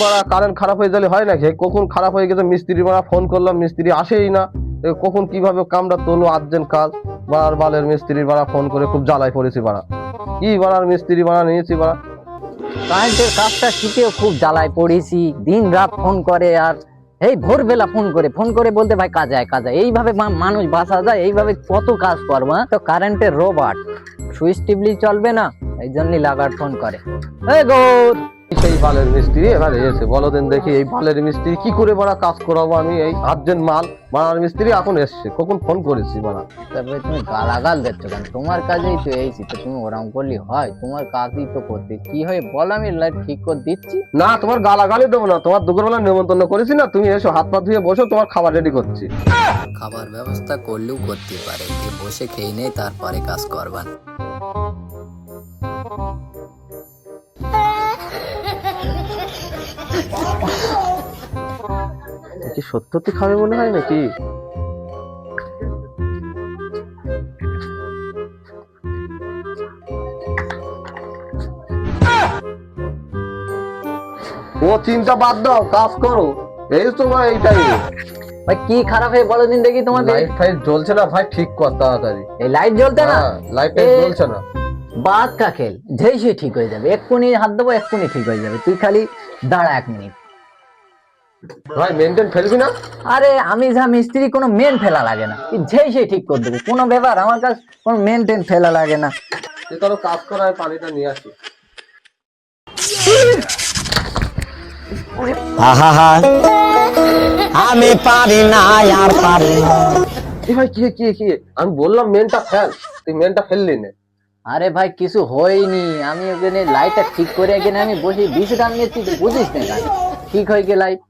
বাড়া কারেন্ট খারাপ হয়ে গেলে হয় নাকি? কখন খারাপ হয়ে গেছে, মিস্ত্রি বাড়া ফোন করলাম, মিস্ত্রি আসেই না। কখন কিভাবে কামটা তোলো, আর্জেন্ট কাজ। বাড়ার বালের মিস্ত্রি বাড়া ফোন করে খুব জ্বালায় পড়েছি বাড়া। কি বাড়ার মিস্ত্রি বাড়া নিয়েছি বাড়া। কারেন্টের কাজটা শিখেও খুব জ্বালায় পড়েছি, দিন রাত ফোন করে। আর এই ভোরবেলা ফোন করে বলতে ভাই কাজ আয় এইভাবে মানুষ বাঁচা যায়? এইভাবে কত কাজ করবো? তো কারেন্টের রোবট সুইচ টিপলি চলবে না, এই জন্যই লাগার ফোন করে। এই গৌর, সেই বালের মিস্ত্রি এবার এসে বলো দেন দেখি, এই বালের মিস্ত্রি কি করে বাড়া কাজ করাবো আমি? এই আর্জেন্ট মাল বাড়ার মিস্ত্রি এখন এসছে, কখন ফোন করেছি বাড়া। তারপরে তুমি গালাগাল দিচ্ছ কেন? তোমার কাজেই তো এইছি, তো তুমি ওরকম করলে হয়? তোমার কাজই তো করতে, কি হয় বল, আমি লাইট ঠিক করে দিচ্ছি। না, তোমার গালাগালি দেবো না, তোমার দুপুরবেলা নিমন্ত্রণ করেছি না, তুমি এসো হাত পা ধুয়ে বসো, তোমার খাবার রেডি করছি। খাবার ব্যবস্থা করলেও করতে পারে, বসে খেয়ে নেই তারপরে কাজ করবার। কি সত্যি খাবে মনে হয় নাকি? ও চিন্তা বাদ দাও, কাজ করো। এই তোমার এই টাইমে ভাই কি খারাপ হয়ে বলো দিন দেখি তোমার? লাইট ফাইট জ্বলছে না ভাই, ঠিক কর তাড়াতাড়ি। এই লাইট জ্বলতে না? লাইট জ্বলছে না। বাদ কা খেল, যেই সে ঠিক হয়ে যাবে, এক্ষুনি হাত দেবো, এক্ষুনি ঠিক হয়ে যাবে। তুই খালি দাঁড়া 1 মিনিট। ভাই মেনটেন ফেলবি না? আরে আমি যা মিস্ত্রি, কোনো মেন ফেলা লাগে না, যেই সে ঠিক করে দেবো, কোনো ব্যাপার। আমার কাছে কোনো মেনটেন ফেলা লাগে না। তুই তোর কাজ করায় পানিটা নিয়ে আসি। আমি পারি না, আর পারি না। ভাই কি কি কি আমি বললাম মেনটা ফেল, তুই মেনটা ফেললি না। আরে ভাই কিছু হয়নি, আমি ওখানে লাইটটা ঠিক করে এখানে আমি বসে বিশ্রাম নিচ্ছি, তুই বুঝিস না? ঠিক হয়ে গেল লাইট।